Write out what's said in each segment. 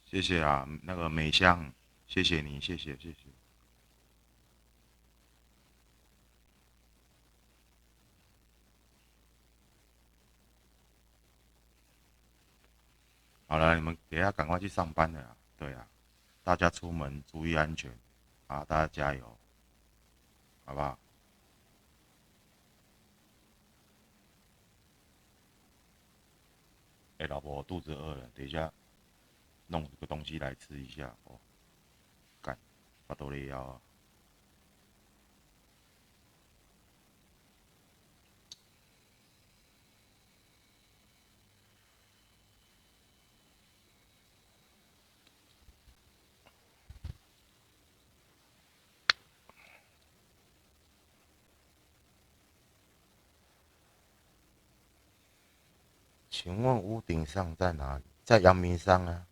谢谢啊，那个美香，谢谢你，谢谢谢谢。好了，你们等一下赶快去上班了啊。对啊，大家出门注意安全啊，大家加油，好不好？哎、老婆，我肚子饿了，等一下弄个东西来吃一下。哦，干，巴多利要啊。请问屋顶上在哪里？在阳明山啊。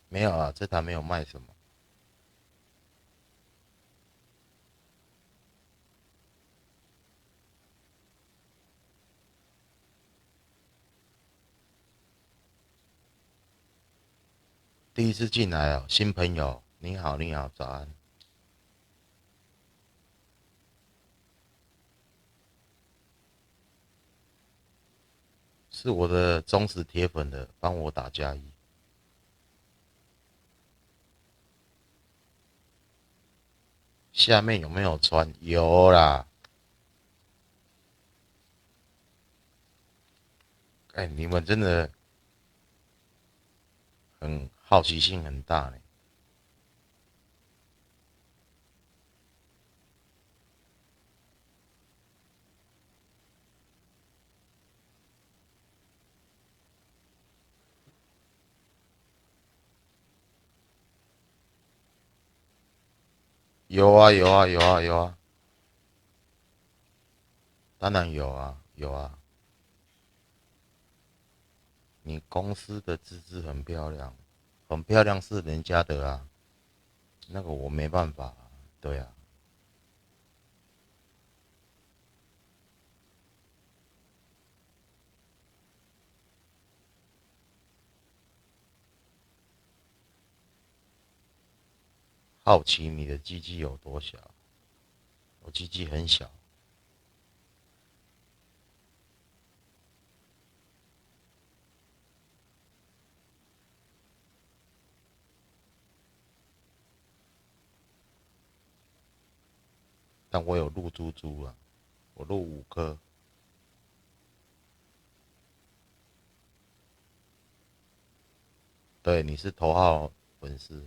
没有啊，这台没有卖什么。第一次进来哦，新朋友，你好，你好，早安。是我的忠实铁粉的，帮我打加一。下面有没有穿？有啦。哎，你们真的很好奇心很大呢。有啊，有啊，有啊，有啊，当然有啊，有啊。你公司的字字很漂亮，很漂亮是人家的啊，那个我没办法啊。对啊，好奇你的鸡鸡有多小？我鸡鸡很小，但我有露珠珠啊，我露5颗。对，你是头号粉丝。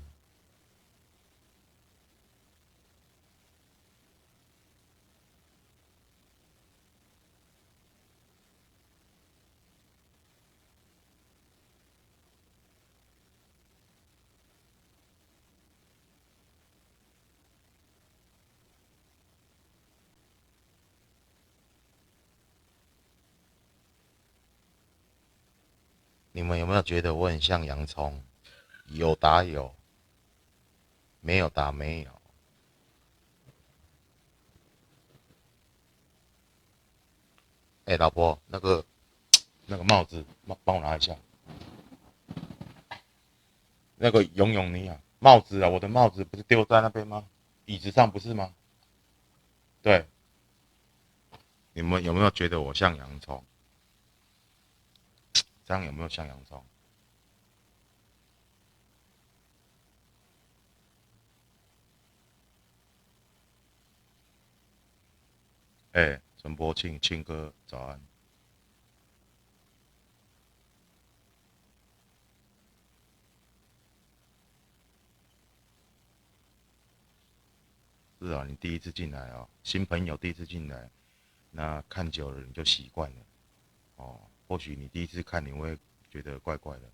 你们有没有觉得我很像洋葱？有打有，没有打没有。哎、老婆，那个帽子，帮我拿一下。那个勇勇你啊，帽子啊，我的帽子不是丢在那边吗？椅子上不是吗？对，你们有没有觉得我像洋葱？这样有没有像洋葱？哎、陈柏庆，庆哥早安。是啊，你第一次进来哦，新朋友第一次进来，那看久了你就习惯了哦。或许你第一次看你会觉得怪怪的。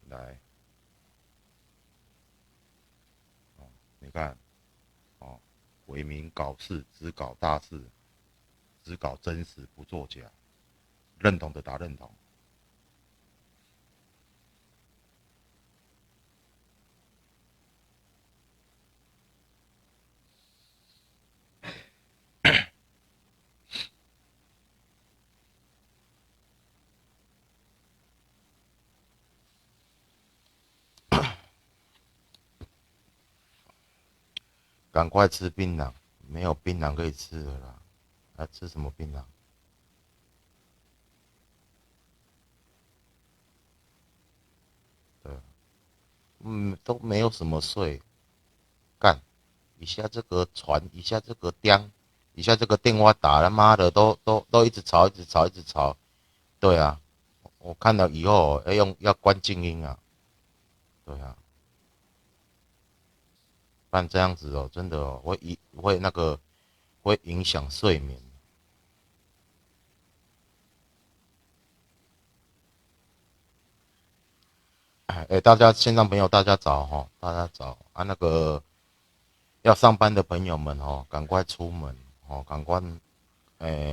来，哦，你看哦，为民搞事，只搞大事，只搞真实，不作假。认同的打认同。赶快吃槟榔，没有槟榔可以吃了啦。还吃什么槟榔？对，都没有什么税，干一下这个传，一下这个刁，一下这个电话打，他妈的都一直吵，一直吵，一直吵。对啊，我看了以后要关静音啊。对啊，不然这样子哦，真的哦，会那个会影响睡眠。哎，大家线上朋友大家早哈，大家早啊，那个要上班的朋友们哦，赶快出门哦，赶快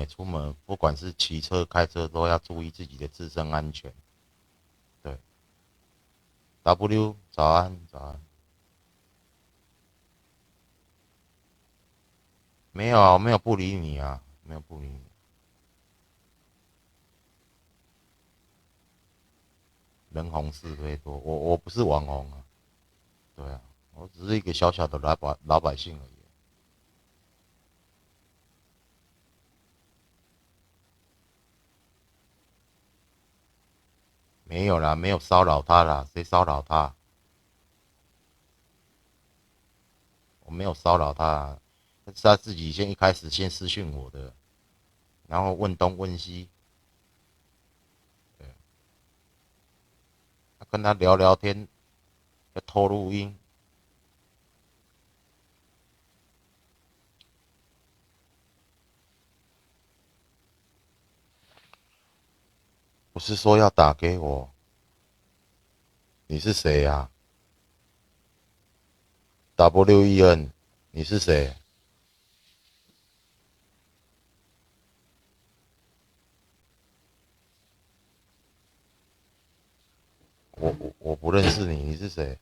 出门，不管是骑车、开车，都要注意自己的自身安全。对，W 早安，早安。没有啊，我没有不理你啊，没有不理你。人红是非多，我不是网红啊。对啊，我只是一个小小的老百姓而已。没有啦，没有骚扰他啦，谁骚扰他？我没有骚扰他啊，是他自己先一开始先私讯我的，然后问东问西。对，跟他聊聊天，要偷录音。不是说要打给我，你是谁呀？WEN，你是谁？我不认识你，你是谁？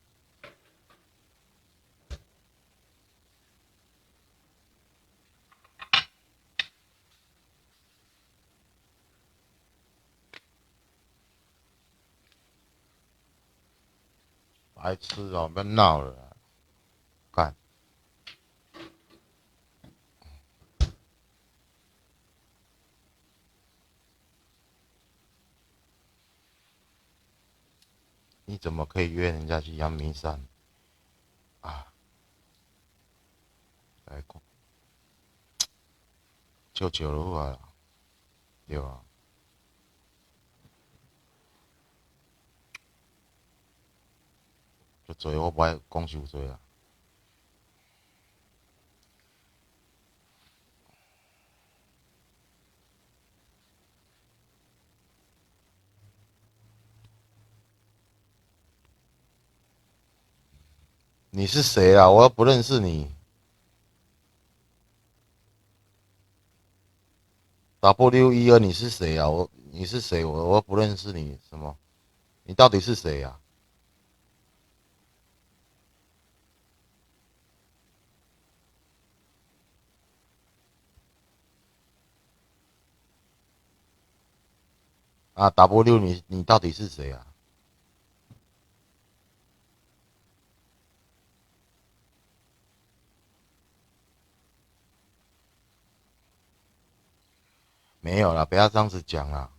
白痴哦，不要闹了啦，干，你怎么可以约人家去阳明山啊？来，就酒了啊，对吧？就做我不爱讲受罪啊。你是谁啊？我又不认识你。WEN，你是谁啊？你是谁？我又不认识你，什么？你到底是谁啊？啊，W，你到底是谁啊？没有啦，不要这样子讲啦。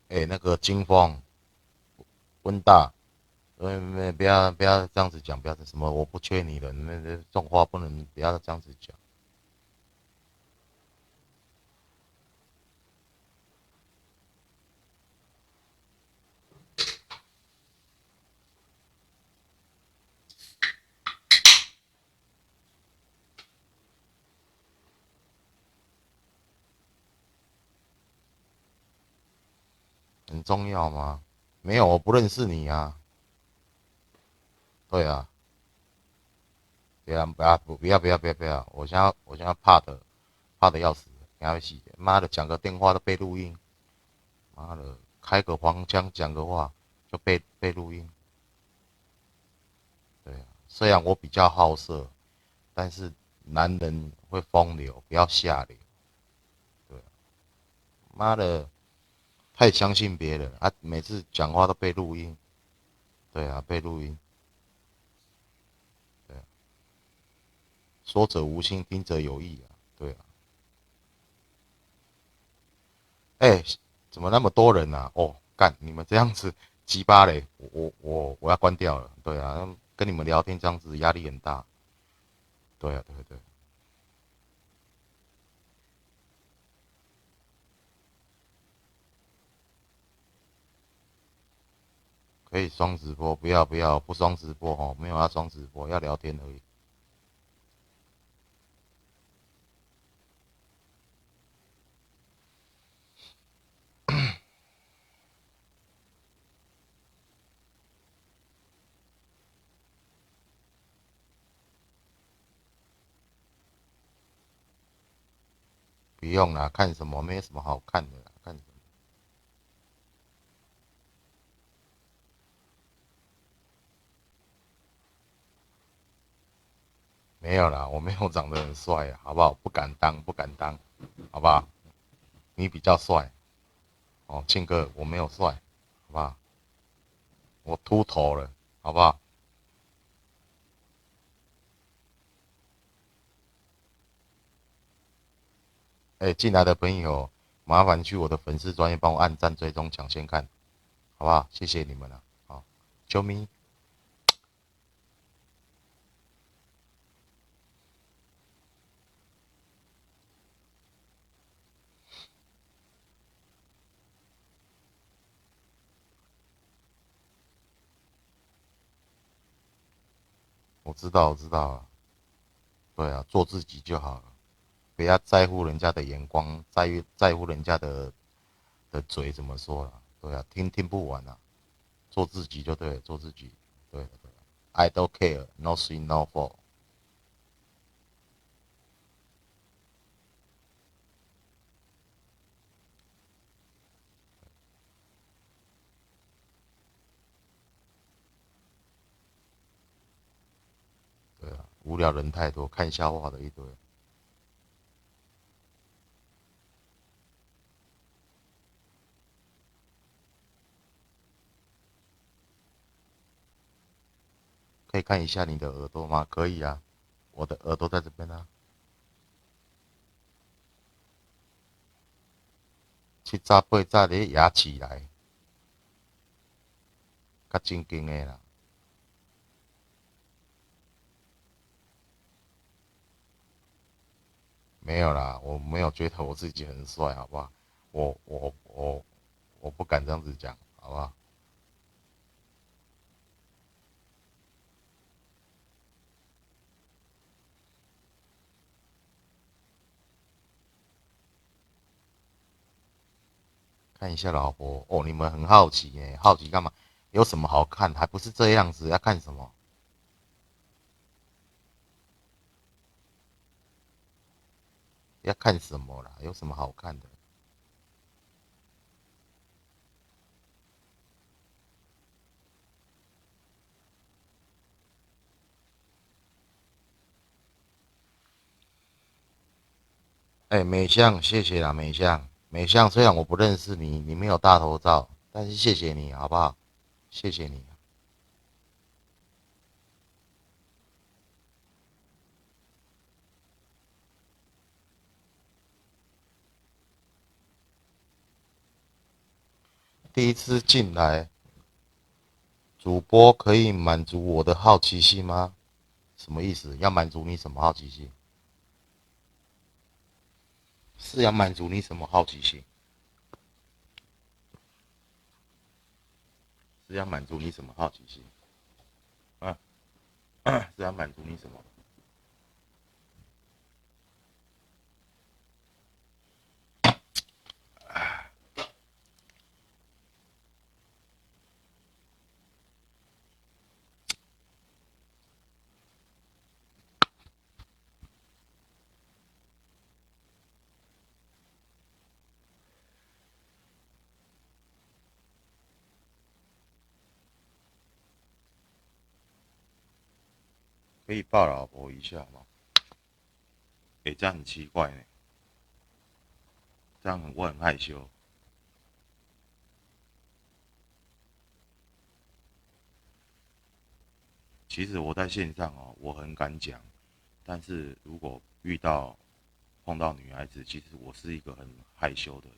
那个金峰、温大，不要这样子讲，不要什么我不缺你了，这种话不能不要这样子讲。重要吗？没有，我不认识你啊。对啊，对啊，不要，我现在怕的要死，赶快洗。妈的，讲个电话都被录音，妈的，开个黄腔讲个话就被录音。对啊，虽然我比较好色，但是男人会风流，不要下流。对啊，妈的，太相信别人啊，每次讲话都被录音。对啊，被录音。对啊，说者无心，听者有意啊。对啊，哎、怎么那么多人啊？哦，干，你们这样子鸡巴嘞，我要关掉了。对啊，跟你们聊天这样子压力很大。对啊，对对，可以双直播，不要不双直播哦，没有要双直播，要聊天而已。不用啦，看什么没什么好看的啦，看什么没有啦，我没有长得很帅啊，好不好？不敢当，好不好？你比较帅哦，庆哥，我没有帅，好不好？我秃头了，好不好？哎、进来的朋友，麻烦去我的粉丝专页帮我按赞、追踪、抢先看，好不好？谢谢你们了，好，啾咪。我知道啊，对啊，做自己就好了，不要在乎人家的眼光，在乎人家的嘴怎么说了，对啊，听不完啊，做自己就对了，做自己，对 I don't care, no three, no four。对啊，无聊人太多，看笑话的一堆，可以看一下你的耳朵吗？可以啊，我的耳朵在这边啊，七早八早的牙起来，较正经的啦。没有啦，我没有觉得我自己很帅，好不好？我不敢这样子讲，好不好？看一下老婆哦，你们很好奇耶，好奇干嘛？有什么好看？还不是这样子，要看什么？要看什么啦？有什么好看的？哎、美香，谢谢啦，美香，美香，虽然我不认识你，你没有大头照，但是谢谢你，好不好？谢谢你。第一次进来，主播可以满足我的好奇心吗？什么意思？要满足你什么好奇心？是要满足你什么好奇心？是要满足你什么好奇心？啊，是要满足你什么？可以抱老婆一下吗？这样很奇怪呢，这样我很害羞。其实我在线上我很敢讲，但是如果碰到女孩子，其实我是一个很害羞的人，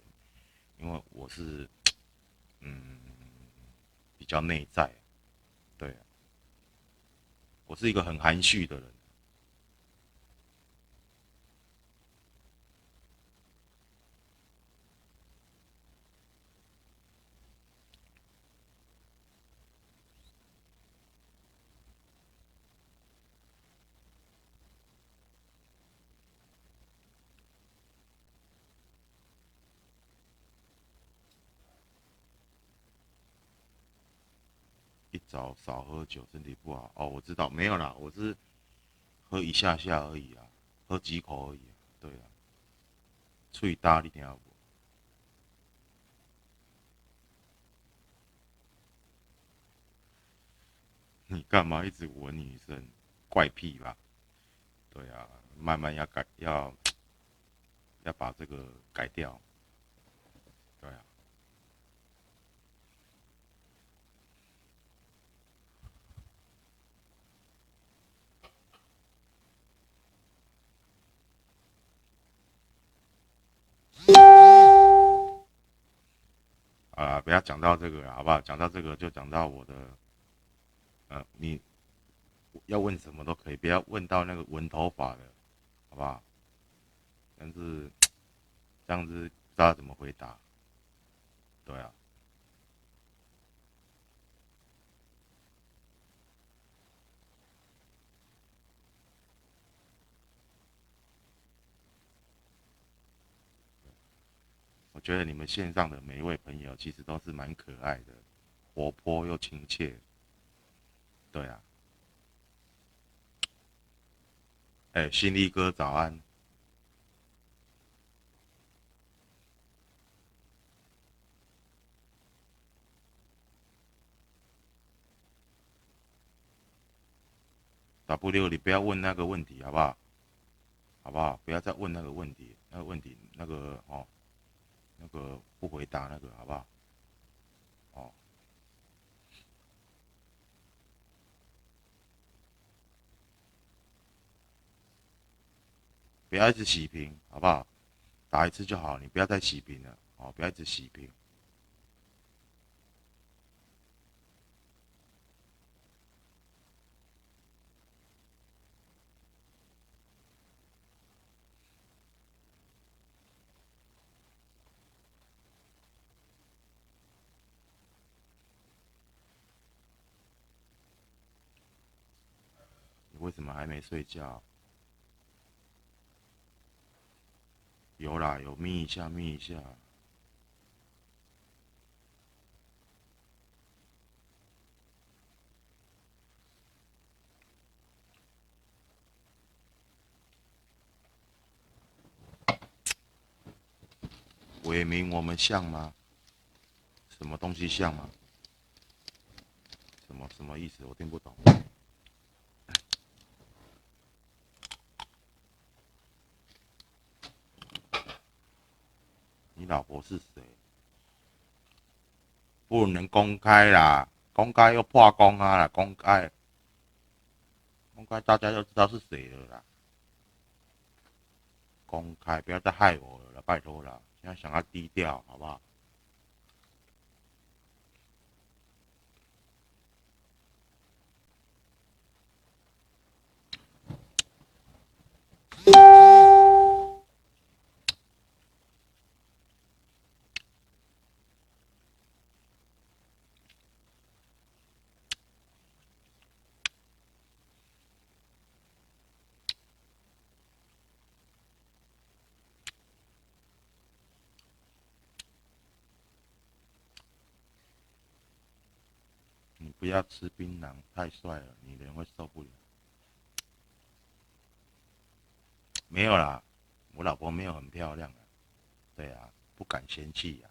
因为我是嗯比较内在，对，我是一个很含蓄的人。一早少喝酒，身体不好。哦，我知道，没有啦，我是喝一下下而已啊，喝几口而已啊。对啊，嘴大你听有无？你干嘛一直闻女生？怪癖吧？对啊，慢慢要把这个改掉。对啊，不要讲到这个了，好不好？讲到这个就讲到我的，你要问什么都可以，不要问到那个闻头发的，好不好？但是这样子不知道怎么回答。对啊，我觉得你们线上的每一位朋友其实都是蛮可爱的，活泼又亲切。对啊，新力哥早安。W，你不要问那个问题，好不好？好不好？不要再问那个问题，那个不回答那个，好不好？哦，不要一直洗屏，好不好？打一次就好，你不要再洗屏了，哦，不要一直洗屏。你为什么还没睡觉？有啦，有眯一下，眯一下。伟明，我们像吗？什么东西像吗？什么意思？我听不懂。你老婆是谁？不能公开啦，公开又破功啊啦，公开大家就知道是谁了啦。公开，不要再害我了，拜托了。现在想要低调，好不好？你不要吃槟榔，太帅了，女人会受不了。没有啦，我老婆没有很漂亮啊。对啊，不敢嫌弃呀、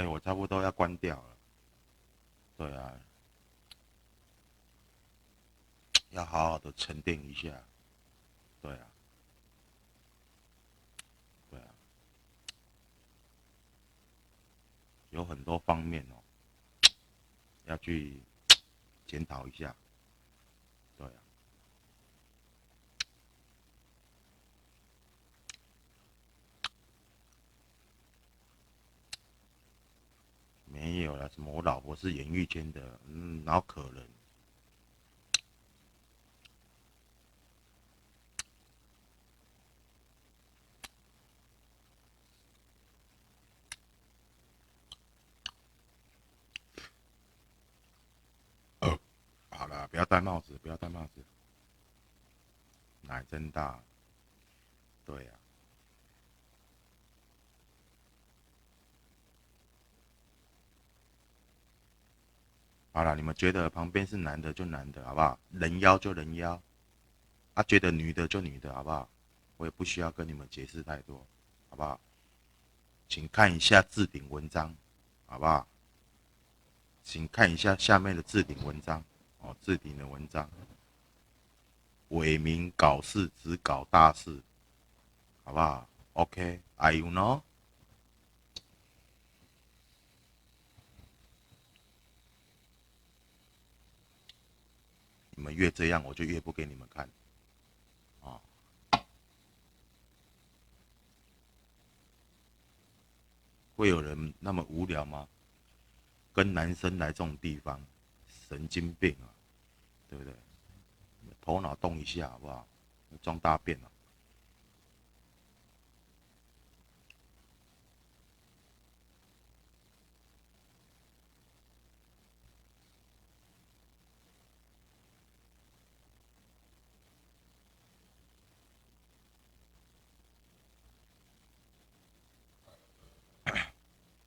我差不多要关掉了。对啊，要好好的沉淀一下。对啊，对啊，有很多方面哦，要去检讨一下。对啊，没有了，什么我老婆是演艺圈的，哪有可能？好了，不要戴帽子，不要戴帽子，奶真大。对呀、好了，你们觉得旁边是男的就男的，好不好？人妖就人妖，觉得女的就女的，好不好？我也不需要跟你们解释太多，好不好？请看一下置顶文章，好不好？请看一下下面的置顶文章哦，置顶的文章，伪名搞事只搞大事，好不好？OK，Are you know？你们越这样，我就越不给你们看哦。会有人那么无聊吗？跟男生来这种地方，神经病啊，对不对？头脑动一下好不好？装大便了、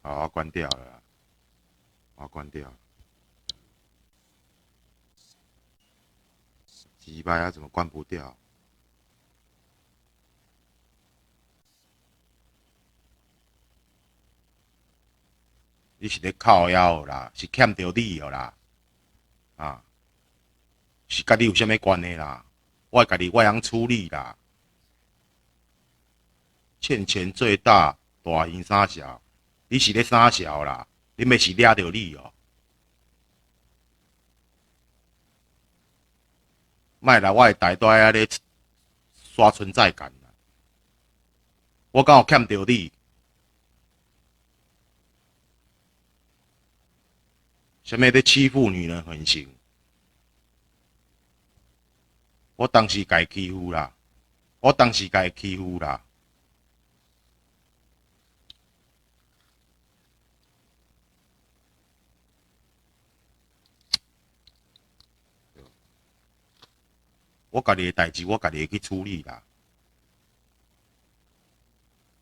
好，关掉了啦，我要关掉。鸡巴要怎么关不掉？你是咧靠腰啦，是欠着你啦，啊，是甲你有啥物关系啦？我家己我会处理啦。欠钱最大，大赢三小，你是咧三小啦？你咪是掠着你哦？莫来我的台大遐咧刷存在感啦。我敢有欠着你？啥物咧欺负女人很行？我当时家欺负啦，我当时家欺负啦。我家己的代志，我家己会去处理啦。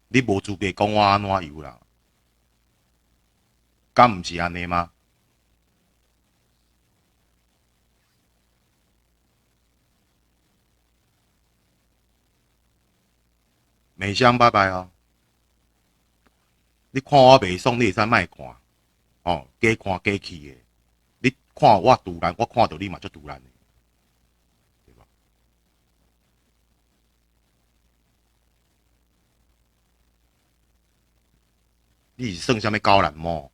你无资格讲我安怎样啦，敢毋是安尼吗？美香拜拜哦！你看我袂爽，你会使莫看哦，加看加去的。你看我突然，我看到你嘛就突然的，对吧？你是算啥物高人毛？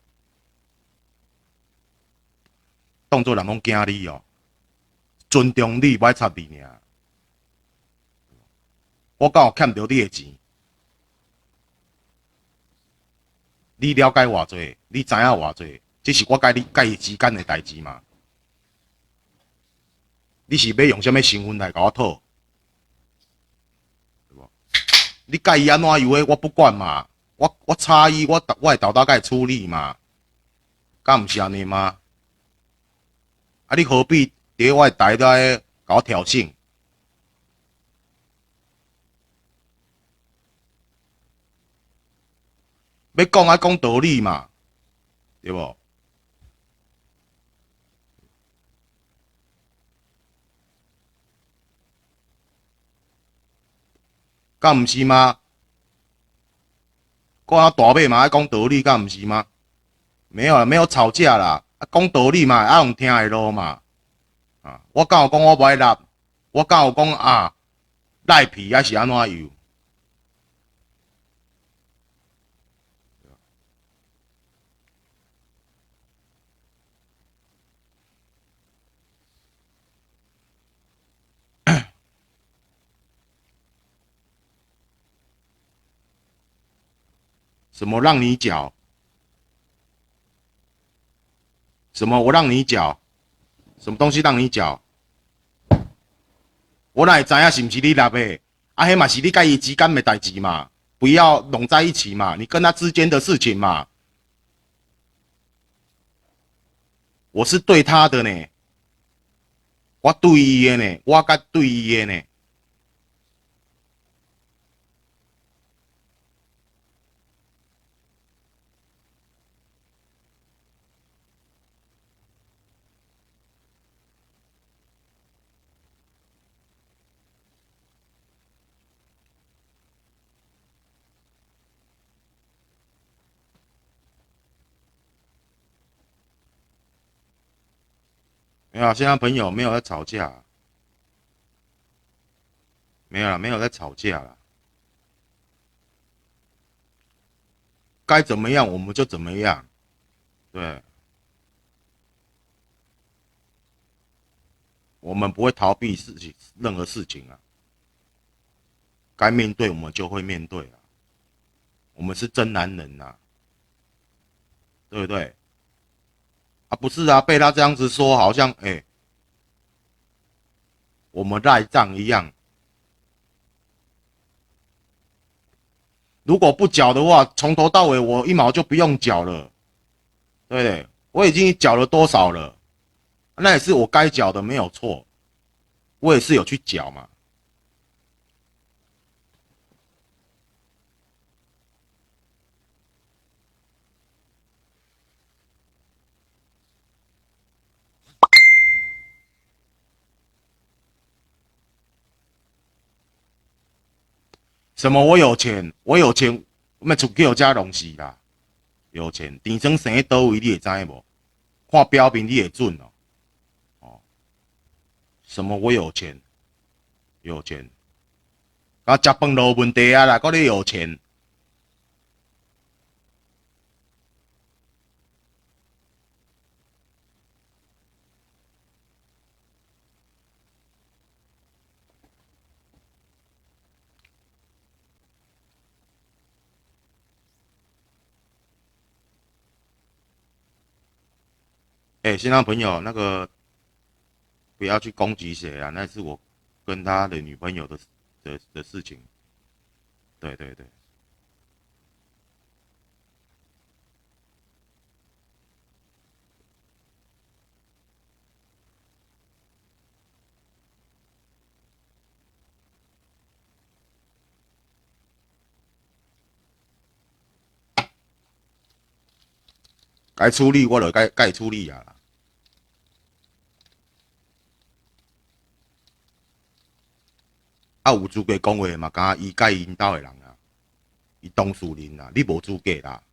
当做人拢惊你哦，尊重你，不爱插你尔。我敢有欠着你的钱？你了解偌济？你知影偌济？这是我甲伊之间的代志嘛？你是要用啥物身份来甲我讨？对不？你甲伊安怎样的，我不管嘛。我差伊，我会豆豆甲伊处理嘛？敢毋是安尼吗？你何必伫我的台在甲我挑衅？要讲讲道理嘛，对不？敢毋是吗？讲大尾嘛爱讲道理，敢毋是吗？没有啦，没有吵架啦，啊，讲道理嘛，爱用听的路嘛。啊，我敢有讲我不爱辣，我敢有讲啊赖皮还是安怎样？什么让你搅？什么我让你搅？什么东西让你搅？我哪会知影是不是你辣的？啊，迄嘛是你甲伊之间的代志嘛，不要拢在一起嘛，你跟他之间的事情嘛。我是对他的呢，我对伊的呢，我甲对伊的呢。没有，现在朋友没有在吵架，没有啦，没有在吵架啦。该怎么样我们就怎么样，对，我们不会逃避事情，任何事情啊，该面对我们就会面对啊，我们是真男人呐、对不对？啊，不是啊，被他这样子说，好像我们赖账一样。如果不缴的话，从头到尾我一毛就不用缴了，对不对？我已经缴了多少了？那也是我该缴的，没有错，我也是有去缴嘛。什么我有钱，我有钱，咩出去有家东西啦？有钱，电生生喺倒位你会知无？看标明你会准哦。哦，什么我有钱，有钱，啊，食饭都有问题啊啦，嗰你有钱。线上朋友，那个不要去攻击谁啊，那是我跟他的女朋友的事情。对对对，该处理我就该处理啊啦。啊，有资格讲话嘛？敢伊甲因兜的人啊，伊当事人啊，你无资格啦。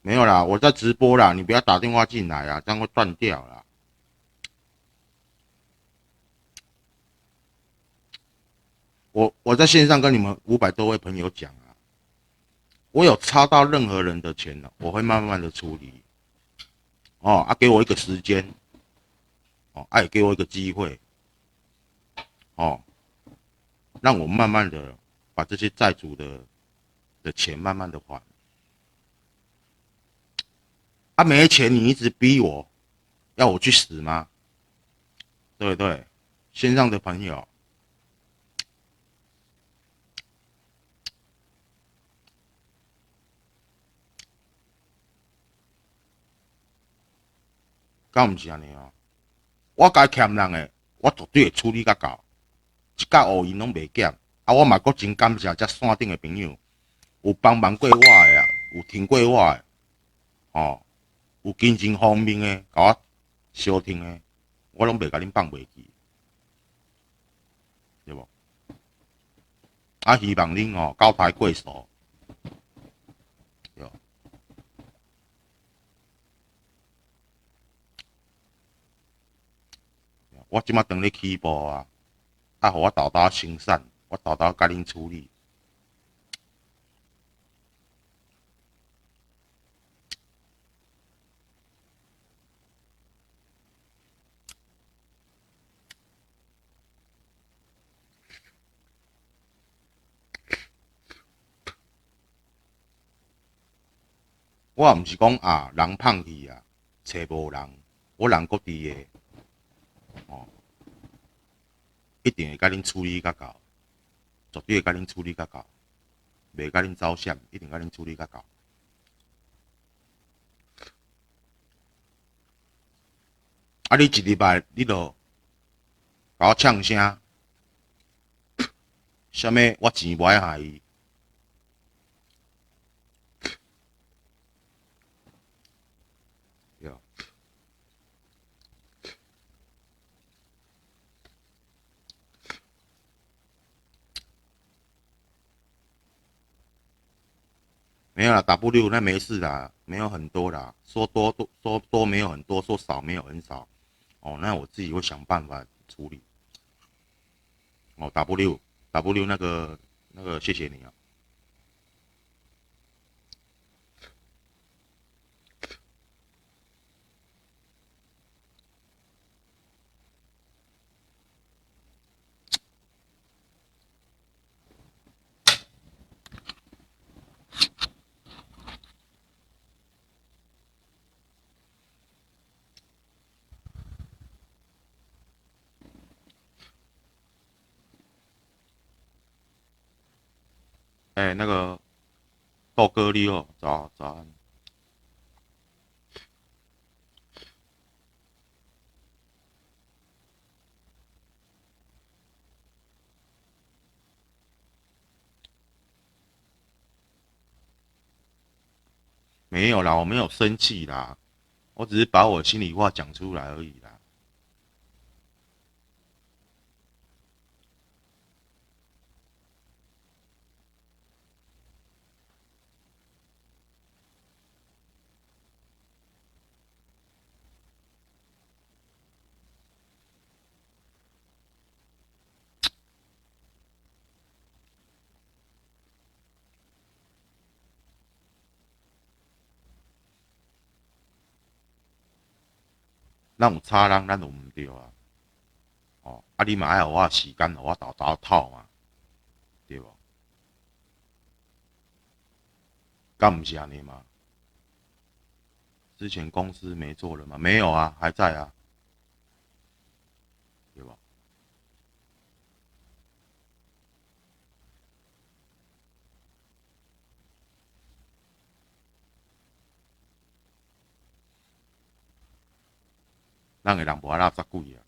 没有啦，我在直播啦，你不要打电话进来啊，这样会断掉啦。我在线上跟你们500多位朋友讲啊，我有插到任何人的钱了，我会慢慢的处理。哦啊，给我一个时间，哦，也给我一个机会，哦，让我慢慢的把这些债主的钱慢慢的还。啊，没钱你一直逼我，要我去死吗？对不对？线上的朋友，敢不是安尼哦？我该欠人诶，我绝对会处理甲到，一甲乌银拢袂减。啊，我嘛阁真感谢遮线顶诶朋友，有帮忙过我诶啊，有听过我诶，哦，有精神方面诶，甲我相挺诶，我拢袂甲恁放袂记，对无？啊，希望恁哦高抬贵手，对。我即马当咧起步啊，啊，互我豆豆生产，我豆豆甲恁处理。我毋是讲啊，人胖去啊，找无人，我人搁伫诶，哦，一定会甲恁处理甲到，绝对会甲恁处理甲到，袂甲恁走闪，一定甲恁处理甲到。啊，你一礼拜你著甲我呛声，啥物我钱无爱害伊。没有啦 ，W 那没事啦，没有很多啦，说多没有很多，说少没有很少。哦，那我自己会想办法处理。哦，W 那个，谢谢你啊。那个豆哥你哦，早安。没有啦，我没有生气啦，我只是把我心里话讲出来而已啦。咱有差人，咱就唔对啊。哦，啊，你嘛爱互我时间，互我豆豆透嘛，对不？敢唔是安尼吗？之前公司没做了吗？没有啊，还在啊，对吧？咱个人无拉十几啊。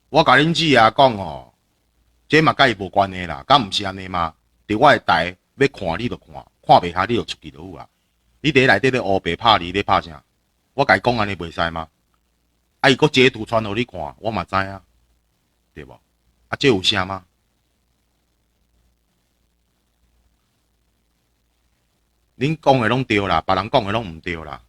我甲恁姊啊讲哦，这嘛甲伊无关系啦，敢毋是安尼吗？伫我的台要看你就看，看袂下你就出去就有啊。你伫内底咧乌白拍你咧拍啥？我甲伊讲安尼袂使吗？啊，伊搁截图传互你看，我嘛知啊，对无？啊，这有啥吗？恁讲的拢对啦，别人讲的拢毋对啦。